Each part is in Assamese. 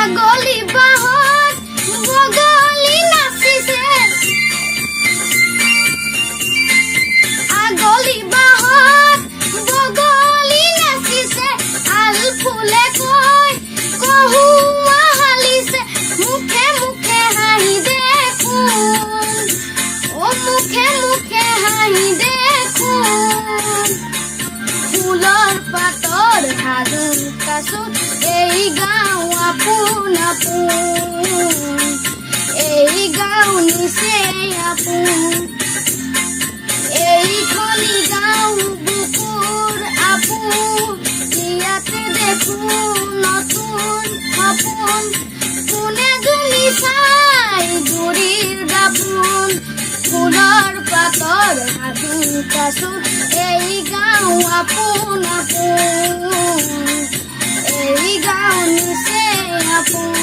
আগলি বাহত বগলি নাচিছে আগলি বাহত বগলি নাচিছে আল ফুলে কয় কহুৱা হালিছে মুখে মুখে হাঁহি দেখোন ও মুখে মুখে হাঁহি দেখোন ফুলৰ পাতৰ হাজোন কাচোন এই গাঁও আপোন আপোন এই গাঁও নিচে আপোন এইখনি গাঁও বুকুৰ আপোন ইয়াতে দেখো নতুন সপোন কোনে জুমি চাই জুৰিৰ দাপোন ফুলৰ পাতৰ হাজোন কাচোন এই গাঁও আপোন আপোন এই গাঁও নিচে আপোন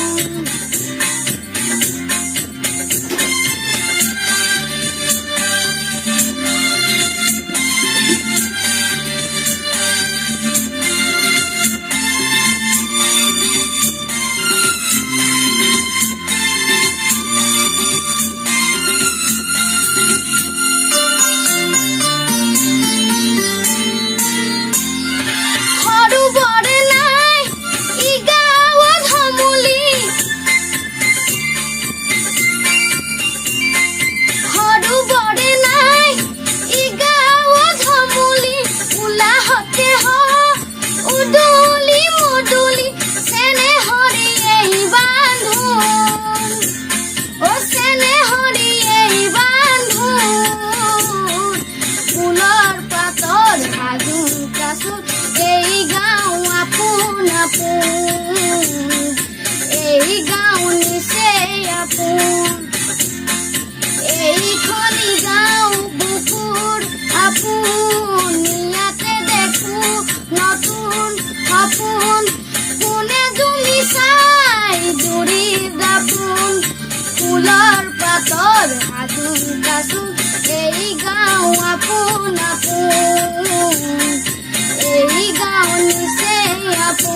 এই গাঁও নিচে আপোন এইখনি গাঁও বুকুৰ আপোন ইয়াতে দেখো নতুন সপোন কোনে জুমি চাই জুৰিৰ দাপোন ফুলৰ পাতৰ হাজোন কাচোন এই গাঁও আপোন আপোন এই গাঁও নিচে আপোন